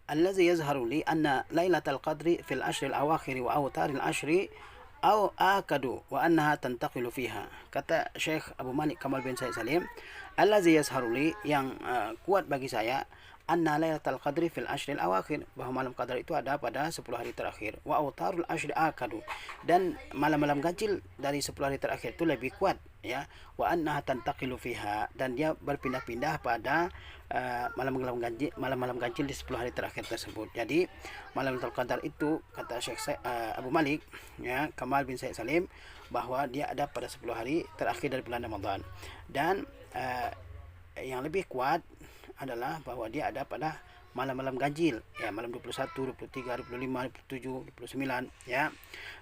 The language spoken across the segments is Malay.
الذي يظهر لي أن ليلة القدر في الأشهر الأواخر وأوتار الأشهر أو آكد وأنها تنتقل فيها. Kata Syekh Abu Malik Kamal bin Said Salim, allazi yazharu li, yang kuat bagi saya, anna lailatul qadri fil ashril awakhir, bahwa malam qadar itu ada pada 10 hari terakhir, wa autarul ashri akadu, dan malam-malam ganjil dari 10 hari terakhir itu lebih kuat, ya, wa annaha tantaqilu fiha, dan dia berpindah-pindah pada malam-malam ganjil di 10 hari terakhir tersebut. Jadi malam Lailatul Qadar itu, kata Syekh Abu Malik, ya, Kamal bin Said Salim, bahwa dia ada pada 10 hari terakhir dari bulan Ramadan. Dan yang lebih kuat adalah bahwa dia ada pada malam-malam ganjil, ya, malam 21, 23, 25, 27, 29, ya.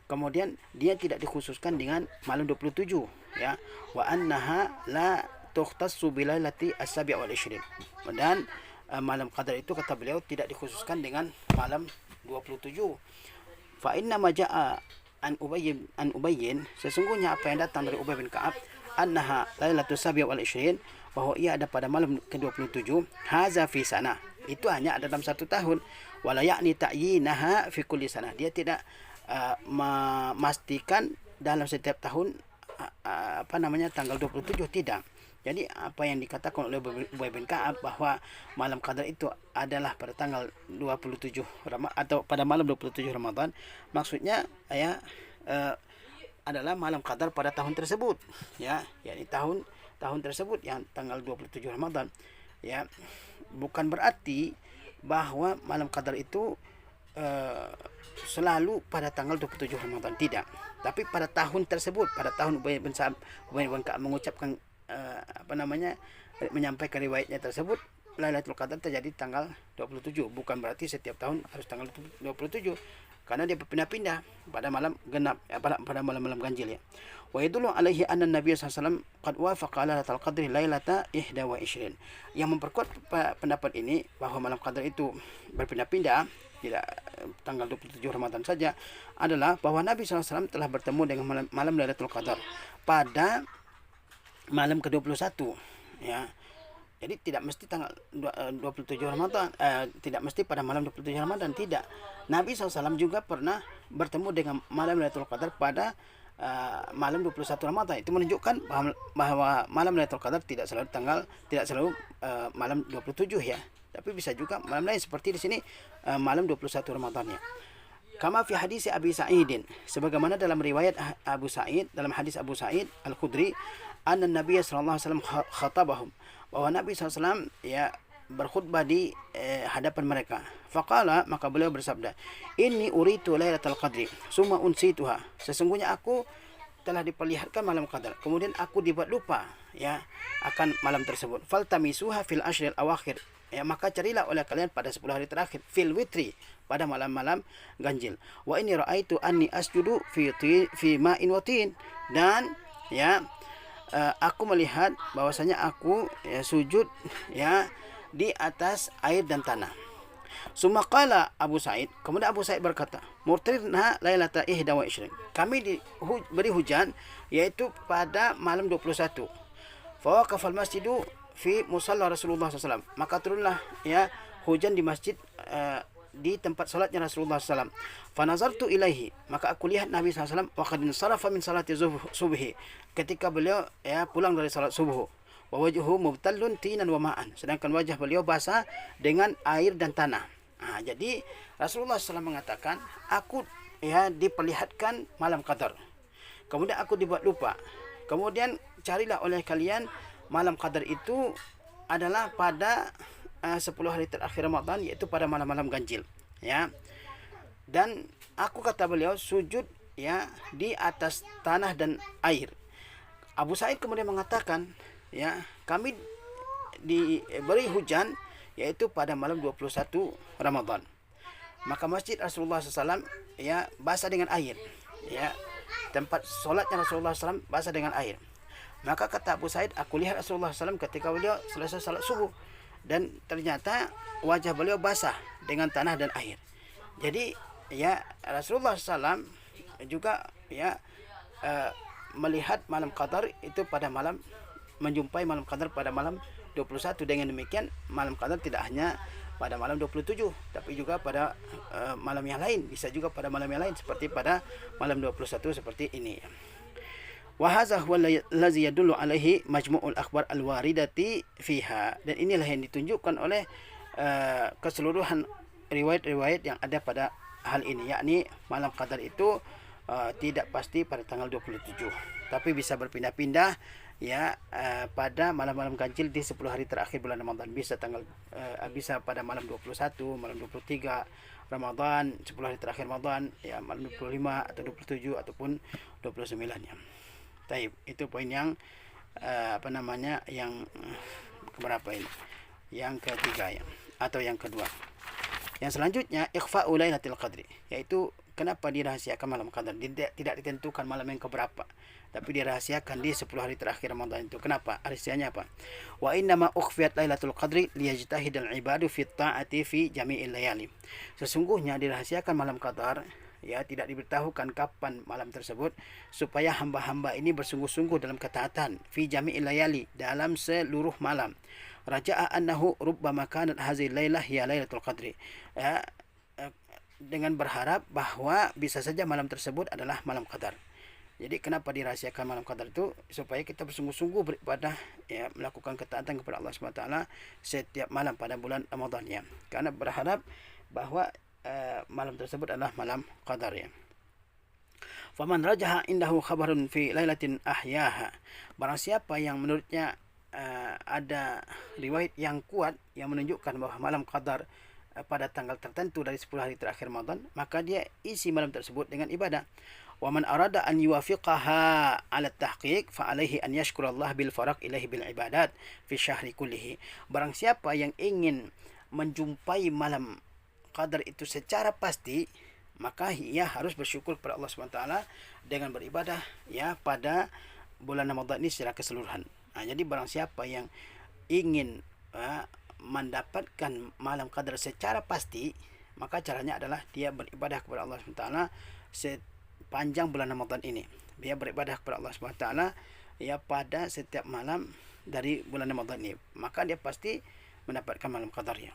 Kemudian dia tidak dikhususkan dengan malam 27, ya. Wa annaha la tukhtassu bilailati as-sabi' wal 20. Dan malam qadar itu, kata beliau, tidak dikhususkan dengan malam 27. Fa inna ma jaa an Ubayyin, sesungguhnya apa yang datang dari Ubay bin Ka'ab, annaha lailatus sabi' wal 20, bahwa ia ada pada malam ke-27, haza fi sana, itu hanya ada dalam satu tahun, wala ya'ni ta'yinaha fi kulli sana, dia tidak memastikan dalam setiap tahun tanggal 27, tidak. Jadi apa yang dikatakan oleh Ubay bin Ka'ab bahwa malam qadar itu adalah pada tanggal 27 atau pada malam 27 Ramadan, maksudnya, ya, adalah malam qadar pada tahun tersebut, ya, yakni tahun tersebut yang tanggal 27 Ramadan, ya. Bukan berarti bahwa malam qadar itu selalu pada tanggal 27 Ramadan, tidak. Tapi pada tahun tersebut, pada tahun Ubay bin Ka'ab mengucapkan menyampaikan riwayatnya tersebut, Lailatul Qadar terjadi tanggal 27. Bukan berarti setiap tahun harus tanggal 27, karena dia berpindah-pindah pada malam genap, pada malam-malam ganjil, ya. Wa yadullu alaihi anna Nabi sallallahu alaihi wasallam qad wafaqa Lailatul Qadri lailata 21. Yang memperkuat pendapat ini bahwa malam qadar itu berpindah-pindah, tidak tanggal 27 Ramadan saja, adalah bahwa Nabi sallallahu alaihi wasallam telah bertemu dengan malam Lailatul Qadar pada malam ke-21, ya. Jadi tidak mesti tanggal 27 Ramadan, tidak mesti pada malam 27 Ramadan, tidak. Nabi SAW juga pernah bertemu dengan malam Lailatul Qadar pada malam 21 Ramadan. Itu menunjukkan bahwa malam Lailatul Qadar tidak selalu malam 27, ya. Tapi bisa juga malam lain, seperti di sini malam 21 Ramadan, ya. Kama fi hadis Abi Sa'idin, sebagaimana dalam riwayat Abu Sa'id, dalam hadis Abu Sa'id Al-Khudri, anna Nabi sallallahu alaihi wasallam khatabahum, bahwa Nabi SAW, ya, berkhutbah di hadapan mereka. Faqala, maka beliau bersabda, inni uritu lailatul qadri summa unsituha, sesungguhnya aku telah diperlihatkan malam qadar, kemudian aku dibuat lupa, ya, akan malam tersebut. Faltamisuha fil ashril awakhir, ya, maka carilah oleh kalian pada 10 hari terakhir, fil witri, pada malam-malam ganjil. Wa inni raaitu anni asjudu fi ma'in watin, dan, ya, aku melihat bahwasanya aku, ya, sujud, ya, di atas air dan tanah. Summa qala Abu Sa'id, kemudian Abu Sa'id berkata, murtirna lailata 21, kami diberi hujan, yaitu pada malam 21. Fa waqafal masjidu fi musalla Rasulullah SAW, maka turunlah, ya, hujan di masjid, di tempat salatnya Rasulullah SAW. Fanazartu ilaihi, maka aku lihat Nabi SAW, wa qad insarafa min salati subhi, ketika beliau, ya, pulang dari salat subuh. Wa wajhuhu mubtallun tinan wa ma'an, sedangkan wajah beliau basah dengan air dan tanah. Jadi Rasulullah SAW mengatakan, aku, ya, diperlihatkan malam qadar, kemudian aku dibuat lupa, kemudian carilah oleh kalian malam qadar itu adalah pada 10 hari terakhir Ramadan, yaitu pada malam-malam ganjil, ya. Dan aku, kata beliau, sujud, ya, di atas tanah dan air. Abu Sa'id kemudian mengatakan, ya, kami diberi hujan, yaitu pada malam 21 Ramadan. Maka masjid Rasulullah SAW, ya, basah dengan air, ya, tempat solatnya Rasulullah SAW basah dengan air. Maka kata Abu Sa'id, aku lihat Rasulullah SAW ketika beliau selesai salat subuh, dan ternyata wajah beliau basah dengan tanah dan air. Jadi, ya, Rasulullah SAW juga, ya, melihat malam qadar itu pada menjumpai malam qadar pada malam 21. Dengan demikian malam qadar tidak hanya pada malam 27, tapi juga pada malam yang lain, bisa juga pada malam yang lain seperti pada malam 21 seperti ini. Wa hadza huwa allazi yadullu alaihi majmu'ul akhbar al-waridati fiha, dan inilah yang ditunjukkan oleh keseluruhan riwayat-riwayat yang ada pada hal ini, yakni malam qadar itu tidak pasti pada tanggal 27, tapi bisa berpindah-pindah ya pada malam-malam ganjil di 10 hari terakhir bulan Ramadan. Bisa bisa pada malam 21, malam 23 Ramadan, 10 hari terakhir Ramadan, ya malam 25 atau 27 ataupun 29 ya. Taib, itu poin yang yang keberapa ini? Yang ketiga ya, atau yang kedua. Yang selanjutnya ikhfa'u lailatul qadri, yaitu kenapa dirahasiakan malam qadar? Tidak ditentukan malam yang keberapa, tapi dirahasiakan di 10 hari terakhir Ramadan itu. Kenapa? Rahasianya apa? Wa inna ma ukhfiyat lailatul qadri liyajtahidal ibadu fi ta'ati fi jami'il layali. Sesungguhnya dirahasiakan malam qadar, ya, tidak diberitahukan kapan malam tersebut, supaya hamba-hamba ini bersungguh-sungguh dalam ketaatan fi jami'il layali, dalam seluruh malam. Raja'a annahu rubbama kanat hadhihi lailah hiya lailatul qadri, ya, dengan berharap bahwa bisa saja malam tersebut adalah malam qadar. Jadi kenapa dirahasiakan malam qadar itu? Supaya kita bersungguh-sungguh beribadah, ya, melakukan ketaatan kepada Allah SWT setiap malam pada bulan Ramadan ya. Karena berharap bahwa malam tersebut adalah malam qadar ya. Faman rajaha indahu khabarun fi lailatin ahyaha, barang siapa yang menurutnya ada riwayat yang kuat yang menunjukkan bahwa malam qadar pada tanggal tertentu dari 10 hari terakhir Ramadan, maka dia isi malam tersebut dengan ibadah. Wa man arada an yuwafiqaha ala tahqiq fa alaihi an yashkura Allah bil faraq ilaihi bil ibadat fi syahri kullihi. Barang siapa yang ingin menjumpai malam qadar itu secara pasti, maka ia harus bersyukur kepada Allah SWT dengan beribadah ya pada bulan Ramadan ini secara keseluruhan. Nah, jadi barang siapa yang ingin mendapatkan malam qadar secara pasti, maka caranya adalah dia beribadah kepada Allah SWT sepanjang bulan Ramadan ini. Dia beribadah kepada Allah SWT ya pada setiap malam dari bulan Ramadan ini, maka dia pasti mendapatkan malam qadar ya.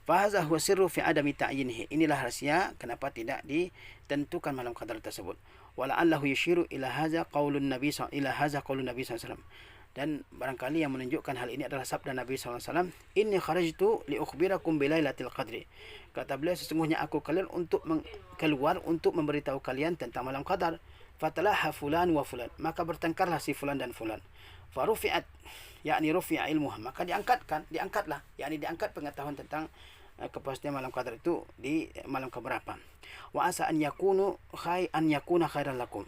Fahaza huwa sirru fi adami ta'yinihi. Inilah rahsia kenapa tidak ditentukan malam qadar tersebut. Wala'allahu yushiru ila hadza qaulun nabi SAW. Dan barangkali yang menunjukkan hal ini adalah sabda Nabi SAW, inni kharajtu li ukhbirakum bilailatil qadri. Kata beliau, sesungguhnya aku keluar untuk memberitahu kalian tentang malam qadar. Fatalaha fulan wa fulan, maka bertengkarlah si fulan dan fulan. Farufi'at, yakni rufi'a ilmuha, maka diangkatlah, yakni diangkat pengetahuan tentang kepastian malam qadar itu di malam keberapa. Wa asa an yakuna khairan lakum,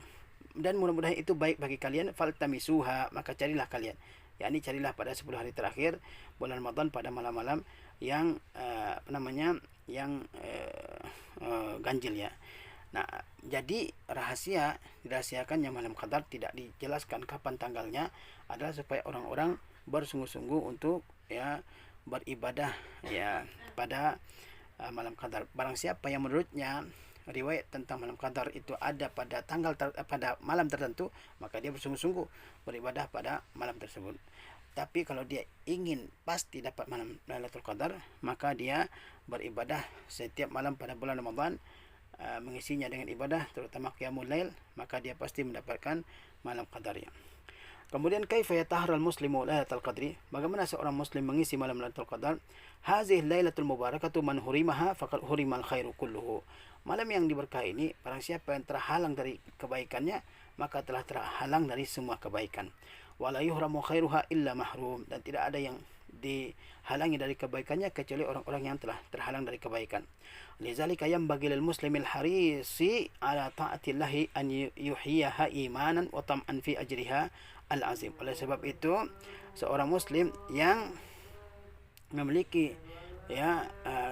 dan mudah-mudahan itu baik bagi kalian. Faltamisuha, maka carilah kalian, yakni carilah pada 10 hari terakhir bulan Ramadan pada malam-malam yang yang ganjil ya. Nah, jadi dirahasiakannya malam qadar, tidak dijelaskan kapan tanggalnya, adalah supaya orang-orang bersungguh-sungguh untuk ya beribadah ya pada malam qadar. Barang siapa yang menurutnya riwayat tentang malam qadar itu ada pada pada malam tertentu, maka dia bersungguh-sungguh beribadah pada malam tersebut. Tapi kalau dia ingin pasti dapat malam Lailatul Qadar, maka dia beribadah setiap malam pada bulan Ramadan, mengisinya dengan ibadah terutama qiyamul lail, maka dia pasti mendapatkan malam qadar ya. Kemudian kaifa yatahral muslimu lailatul qadri? Bagaimana seorang muslim mengisi malam Lailatul Qadar? Hazihi lailatul mubarakatu man hurimaha faqad hurimal khairu kulluhu. Malam yang diberkahi ini, barang siapa yang terhalang dari kebaikannya, maka telah terhalang dari semua kebaikan. Wala yuhramu khairuha illa mahrum, dan tidak ada yang dihalangi dari kebaikannya kecuali orang-orang yang telah terhalang dari kebaikan. Lidzalika yanbaghi lil muslimil harisi ala ta'atillahi an yuhyiha imanan wa tam'an fi ajriha al-azim. Oleh sebab itu, seorang muslim yang memiliki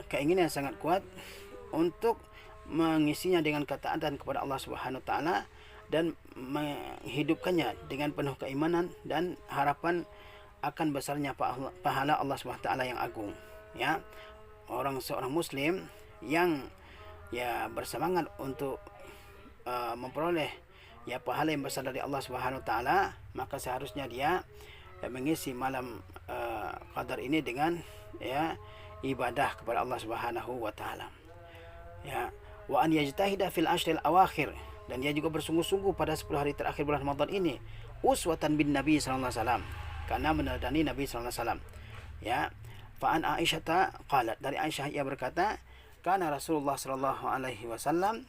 keinginan yang sangat kuat untuk mengisinya dengan ketaatan kepada Allah Subhanahu wa taala dan menghidupkannya dengan penuh keimanan dan harapan akan besarnya pahala Allah Subhanahu wa taala yang agung ya. Seorang muslim yang bersemangat untuk memperoleh pahala yang besar dari Allah Subhanahu wa taala, maka seharusnya dia mengisi malam qadar ini dengan ibadah kepada Allah Subhanahu wa taala. Ya, wa an yajtahida fil ashril awakhir, dan dia juga bersungguh-sungguh pada 10 hari terakhir bulan Ramadan ini, uswatan bin Nabi sallallahu alaihi wasallam, karena meneladani Nabi sallallahu alaihi wasallam. Ya, fa an Aisyah qalat, dari Aisyah ia berkata, kana Rasulullah sallallahu alaihi wasallam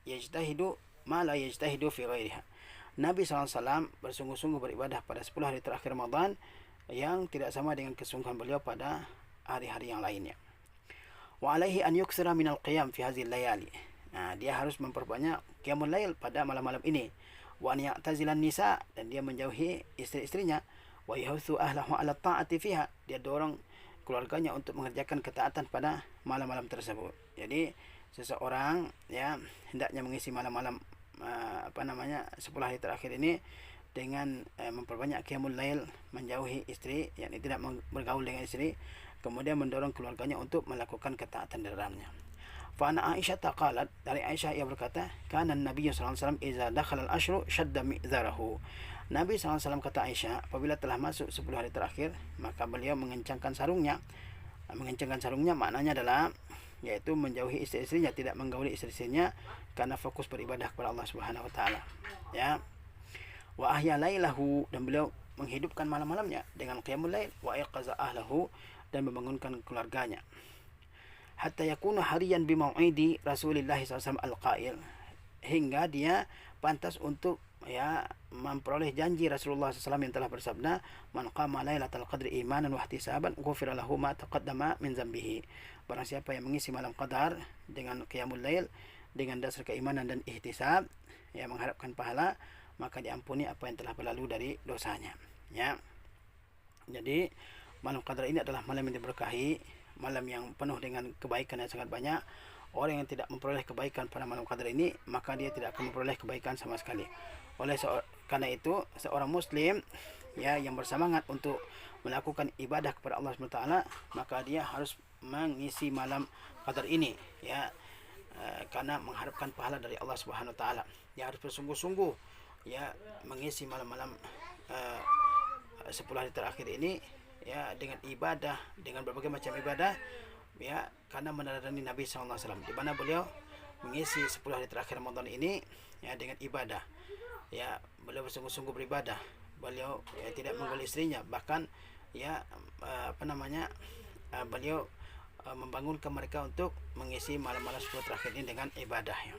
yajtahidu ma la yajtahidu fi ghairiha. Nabi SAW bersungguh-sungguh beribadah pada 10 hari terakhir Ramadan yang tidak sama dengan kesungguhan beliau pada hari-hari yang lainnya. Wa alaihi an yuksira minal qiyam fi hadhihi layali. Nah, dia harus memperbanyak qiyamul lail pada malam-malam ini. Wa an ya'tazilan nisa, dan dia menjauhi istri-istrinya. Wa yahutsu ahlahu ala ta'ati fiha, dia dorong keluarganya untuk mengerjakan ketaatan pada malam-malam tersebut. Jadi seseorang ya hendaknya mengisi malam-malam 10 hari terakhir ini dengan memperbanyak qiyamul lail, menjauhi istri, yakni tidak bergaul dengan istri, kemudian mendorong keluarganya untuk melakukan ketaatan di dalamnya. Fa ana Aisyah qalat, dari Aisyah ia berkata, kana Nabi sallallahu alaihi wasallam idza dakhala al-ashru shadda mi'zarahu. Nabi sallallahu alaihi wasallam, kata Aisyah, apabila telah masuk 10 hari terakhir, maka beliau mengencangkan sarungnya. Mengencangkan sarungnya maknanya adalah yaitu menjauhi istri-istrinya, tidak menggauli istri-istrinya karena fokus beribadah kepada Allah Subhanahu wa taala. Ya. Wa ahya lailahu, dan beliau menghidupkan malam-malamnya dengan qiyamul lail, wa yaqaza ahlahu, dan membangunkan keluarganya. Hatta yakunu hariyan bi mau'idi Rasulullah SAW al-qail, hingga dia pantas untuk ya memperoleh janji Rasulullah SAW yang telah bersabda, man qama lailatal qadri imanan wa ihtisaban ghufira lahu ma taqaddama min dzambihi. Barang siapa yang mengisi malam qadar dengan qiyamul lail dengan dasar keimanan dan ihtisab, ya mengharapkan pahala, maka diampuni apa yang telah berlalu dari dosanya. Ya. Jadi malam qadar ini adalah malam yang diberkahi, malam yang penuh dengan kebaikan yang sangat banyak. Orang yang tidak memperoleh kebaikan pada malam qadar ini, maka dia tidak akan memperoleh kebaikan sama sekali. Karena itu seorang muslim ya yang bersemangat untuk melakukan ibadah kepada Allah SWT, maka dia harus mengisi malam qadar ini ya, karena mengharapkan pahala dari Allah Subhanahu wa taala. Dia harus bersungguh-sungguh ya mengisi malam-malam 10 hari terakhir ini ya dengan ibadah, dengan berbagai macam ibadah ya, karena meneladani Nabi sallallahu alaihi wasallam, di mana beliau mengisi 10 hari terakhir Ramadan ini ya dengan ibadah. Ya, beliau bersungguh-sungguh beribadah. Beliau ya, tidak menggauli istrinya, bahkan ya beliau membangunkan mereka untuk mengisi malam-malam 10 terakhir ini dengan ibadah ya.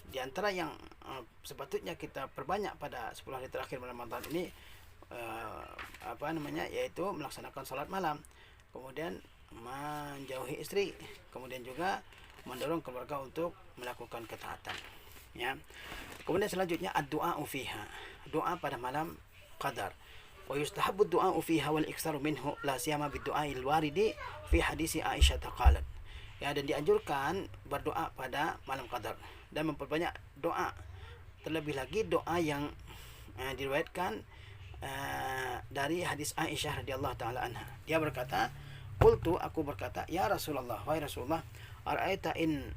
Di antara yang sepatutnya kita perbanyak pada 10 hari terakhir Ramadan ini yaitu melaksanakan salat malam, kemudian menjauhi istri, kemudian juga mendorong keluarga untuk melakukan ketaatan ya. Kemudian selanjutnya ad-du'a fiha, doa pada malam qadar. Wa yustahabbu ad-du'a fiha wal iktsaru minhu la siyama bid-du'ail waridi fi hadisi Aisyah qalat. Ya, dan dianjurkan berdoa pada malam qadar dan memperbanyak doa, terlebih lagi doa yang diriwayatkan dari hadis Aisyah radhiyallahu taala anha. Dia berkata, qultu, aku berkata, ya Rasulullah, wahai Rasulullah, ara'aita in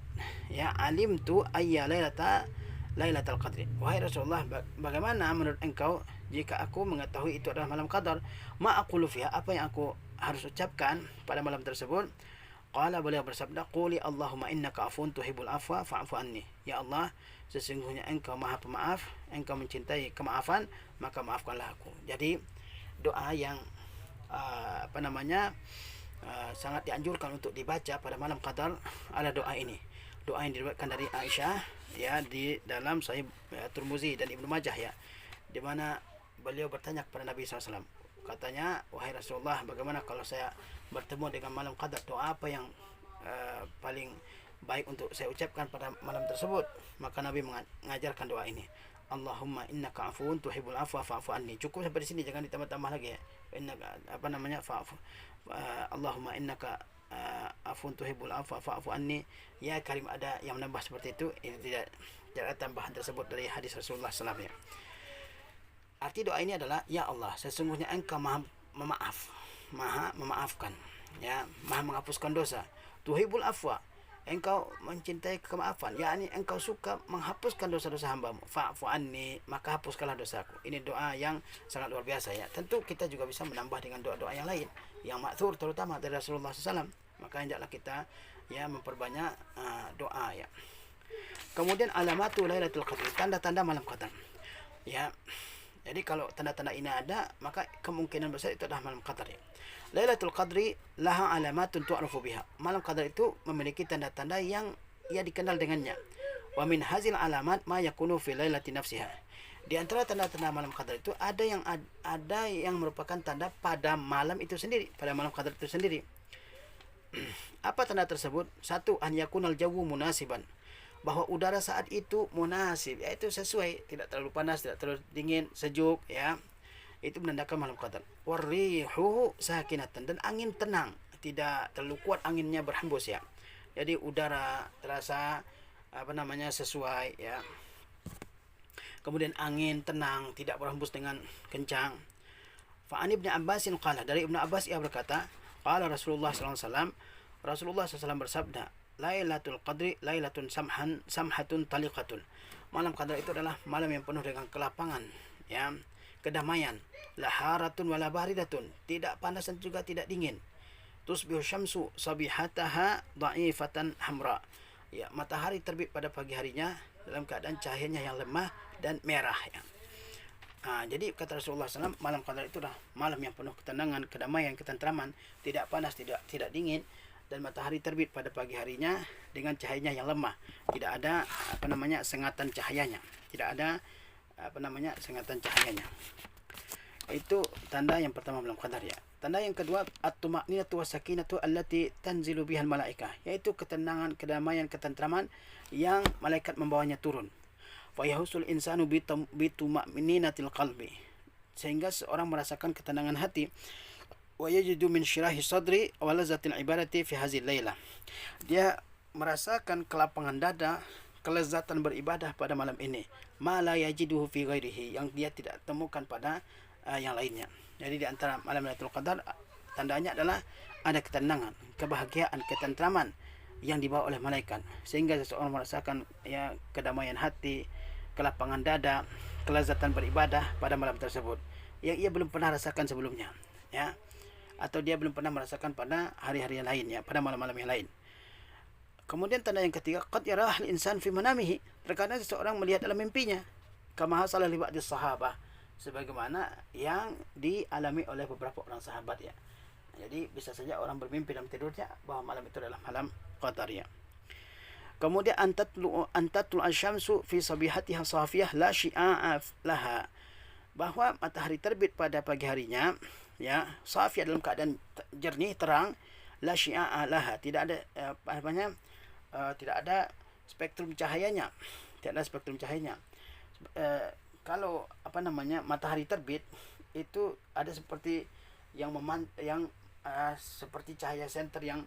ya alimtu ayya lailatul qadri. Wahai Rasulullah, bagaimana menurut engkau jika aku mengetahui itu adalah malam qadar? Ma aqulu fiha, apa yang aku harus ucapkan pada malam tersebut? Qala, beliau bersabda, quli Allahumma innaka afun tuhibbul afwa fa'fu anni. Ya Allah, sesungguhnya engkau maha pemaaf, engkau mencintai kemaafan, maka maafkanlah aku. Jadi doa yang sangat dianjurkan untuk dibaca pada malam qadar adalah doa ini. Doa yang diriwayatkan dari Aisyah ya di dalam Sahih Tirmizi dan Ibnu Majah ya, di mana beliau bertanya kepada Nabi SAW. Katanya, wahai Rasulullah, bagaimana kalau saya bertemu dengan malam qadar, doa apa yang paling baik untuk saya ucapkan pada malam tersebut? Maka Nabi mengajarkan doa ini, Allahumma innaka afuun tuhibbul afwa fa'fu anni. Cukup sampai di sini, jangan ditambah-tambah lagi ya. Fa'fu. Allahumma innaka afuun tuhibbul afwa fa'fu anni. Ya Karim, ada yang menambah seperti itu. Ini tidak tambahan tersebut dari hadis Rasulullah SAW ya. Arti doa ini adalah, ya Allah, sesungguhnya engkau maha memaafkan ya, maha menghapuskan dosa. Tuhibbul afwa, engkau mencintai kemaafan, yakni engkau suka menghapuskan dosa-dosa hambamu. Fa'fu anni, maka hapuskanlah dosaku. Ini doa yang sangat luar biasa ya. Tentu kita juga bisa menambah dengan doa-doa yang lain yang ma'thur terutama dari Rasulullah SAW. Maka hendaklah kita ya memperbanyak doa ya. Kemudian alamatu Lailatul Qadri, tanda-tanda malam qadar. Ya. Jadi kalau tanda-tanda ini ada, maka kemungkinan besar itu adalah malam qadar ya. Lailatul Qadri laha alamatun tu'rafu biha. Malam qadar itu memiliki tanda-tanda yang ia dikenal dengannya. Wa min hazil alamat ma yakunu fi lailati nafsiha. Di antara tanda-tanda malam qadar itu ada yang merupakan tanda pada malam itu sendiri, pada malam qadar itu sendiri. Apa tanda tersebut? Satu, an yakunal jawu munasiban. Bahwa udara saat itu munasib, yaitu sesuai, tidak terlalu panas, tidak terlalu dingin, sejuk ya. Itu menandakan malam qadar. Warihuhu sakinatan, dan angin tenang, tidak terlalu kuat anginnya berhembus ya. Jadi udara terasa sesuai ya. Kemudian angin tenang, tidak berhembus dengan kencang. Fa an Ibnu Abbasin qala, dari Ibnu Abbas ia berkata, qala Rasulullah sallallahu alaihi wasallam, Rasulullah SAW bersabda, Lailatul Qadri lailatun samhatun taliqatun. Malam qadar itu adalah malam yang penuh dengan kelapangan ya, kedamaian. Laharatun wala baridatun, tidak panas dan juga tidak dingin. Tusbihu syamsu sabihataha dha'ifatan hamra. Ya, matahari terbit pada pagi harinya dalam keadaan cahayanya yang lemah dan merah ya. Jadi kata Rasulullah SAW, malam qadar itu adalah malam yang penuh ketenangan, kedamaian, ketentraman, tidak panas, tidak dingin, dan matahari terbit pada pagi harinya dengan cahayanya yang lemah. Tidak ada sengatan cahayanya. Tidak ada sengatan cahayanya. Itu tanda yang pertama malam qadar ya. Tanda yang kedua, at-tuma'ninatu was-sakinatu allati tanzilu bihal malaikah, yaitu ketenangan, kedamaian, ketentraman yang malaikat membawanya turun. Fa yahusul insanu bituma'ninatil qalbi, sehingga seorang merasakan ketenangan hati. Wa yajidu min syirahi sadri wa lazzatil ibadati fi hadzal lailah. Dia merasakan kelapangan dada, kelezatan beribadah pada malam ini. Ma la yajiduhu fi ghairihi, yang dia tidak temukan pada yang lainnya. Jadi di antara malam Lailatul Qadar tandanya adalah ada ketenangan, kebahagiaan, ketentraman yang dibawa oleh malaikat, sehingga seseorang merasakan ya kedamaian hati, kelapangan dada, kelezatan beribadah pada malam tersebut yang ia belum pernah rasakan sebelumnya ya, atau dia belum pernah merasakan pada hari-hari yang lain ya, pada malam-malam yang lain. Kemudian tanda yang ketiga, qad yarah al-insan fi manamihi, terkadang seseorang melihat dalam mimpinya, kama hasala li ba'di sahabah, sebagaimana yang dialami oleh beberapa orang sahabat ya. Jadi bisa saja orang bermimpi dalam tidurnya bahwa malam itu adalah malam qadar ya. Kemudian antatlu asy-syamsu fi sabihatiha safiyah la syi'a laha, bahwa matahari terbit pada pagi harinya ya, safiyah dalam keadaan jernih terang, la syi'a laha, tidak ada tidak ada spektrum cahayanya, tidak ada spektrum cahayanya. Kalau matahari terbit itu ada seperti yang seperti cahaya senter yang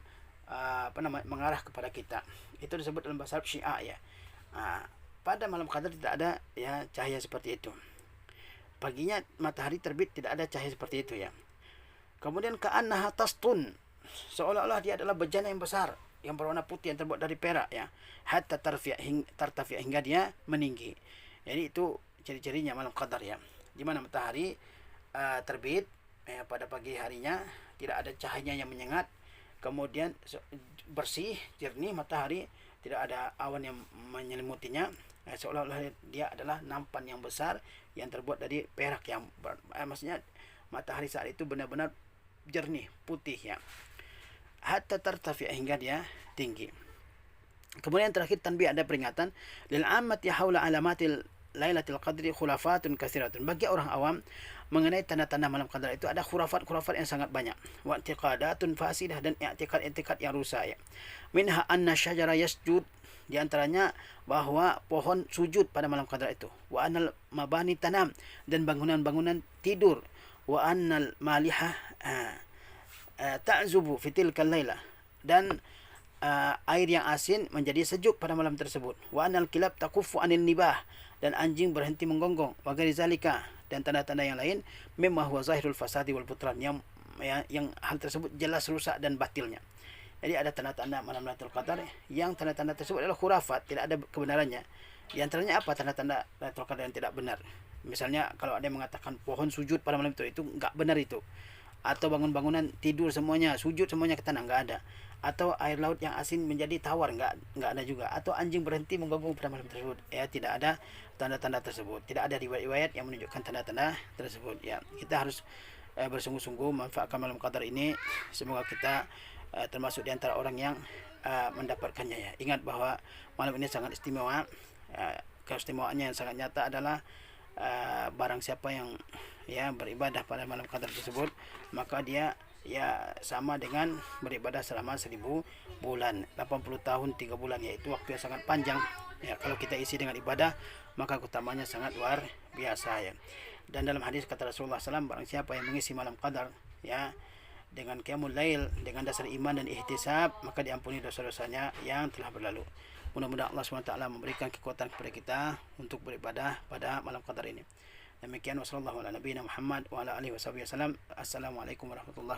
mengarah kepada kita. Itu disebut dalam bahasa Arab syi'a ya. Pada malam qadar tidak ada ya cahaya seperti itu. Paginya matahari terbit tidak ada cahaya seperti itu ya. Kemudian ka'annaha tastun, seolah-olah dia adalah bejana yang besar yang berwarna putih yang terbuat dari perak ya. Hatta tartafi' hingga dia meninggi. Jadi itu ciri-cirinya malam qadar ya, di mana matahari terbit pada pagi harinya, tidak ada cahayanya yang menyengat, kemudian bersih, jernih matahari, tidak ada awan yang menyelimutinya, seolah-olah dia adalah nampan yang besar yang terbuat dari perak yang maksudnya matahari saat itu benar-benar jernih, putih ya. Hatta tartafi' hingga dia tinggi. Kemudian terakhir tanbih, ada peringatan, lil ammati haula alamatil Lailatul Qadri khulafatun katsiratun, bagi orang awam mengenai tanda-tanda malam qadar itu ada khurafat-khurafat yang sangat banyak. Wa i'tiqadatun fasidah, dan i'tiqad-i'tiqad yang rusak ya. Minha anna syajara yasjud, di antaranya bahwa pohon sujud pada malam qadar itu. Wa annal mabani tanam, dan bangunan-bangunan tidur. Wa annal malihah ta'zubu fi tilkal lailah, dan air yang asin menjadi sejuk pada malam tersebut. Wa annal kilab taquffu anil nibah, dan anjing berhenti menggonggong. Wa gharizalika, dan tanda-tanda yang lain, mimma huwa zahirul fasadi wal butlan, yang hal tersebut jelas rusak dan batilnya. Jadi ada tanda-tanda malam Lailatul Qadar yang tanda-tanda tersebut adalah khurafat, tidak ada kebenarannya. Di antaranya apa tanda-tanda Lailatul Qadar yang tidak benar? Misalnya kalau ada yang mengatakan pohon sujud pada malam itu enggak benar itu. Atau bangun-bangunan tidur semuanya, sujud semuanya ke tanah, enggak ada. Atau air laut yang asin menjadi tawar, enggak ada juga. Atau anjing berhenti mengganggu pada malam tersebut, ya tidak ada tanda-tanda tersebut. Tidak ada riwayat-riwayat yang menunjukkan tanda-tanda tersebut. Ya, kita harus bersungguh-sungguh memanfaatkan malam qadar ini. Semoga kita termasuk di antara orang yang mendapatkannya ya. Ingat bahwa malam ini sangat istimewa. Keistimewaannya yang sangat nyata adalah barang siapa yang ya beribadah pada malam qadar tersebut, maka dia ya sama dengan beribadah selama 1000 bulan, 80 tahun 3 bulan, yaitu waktu yang sangat panjang ya. Kalau kita isi dengan ibadah, maka keutamanya sangat luar biasa ya. Dan dalam hadis kata Rasulullah SAW, barang siapa yang mengisi malam qadar ya dengan qiyamul lail, dengan dasar iman dan ihtisab, maka diampuni dosa-dosanya yang telah berlalu. Mudah-mudahan Allah SWT memberikan kekuatan kepada kita untuk beribadah pada malam qadar ini. Demikian, wassalamualaikum warahmatullahi wabarakatuh. Assalamualaikum warahmatullahi wabarakatuh.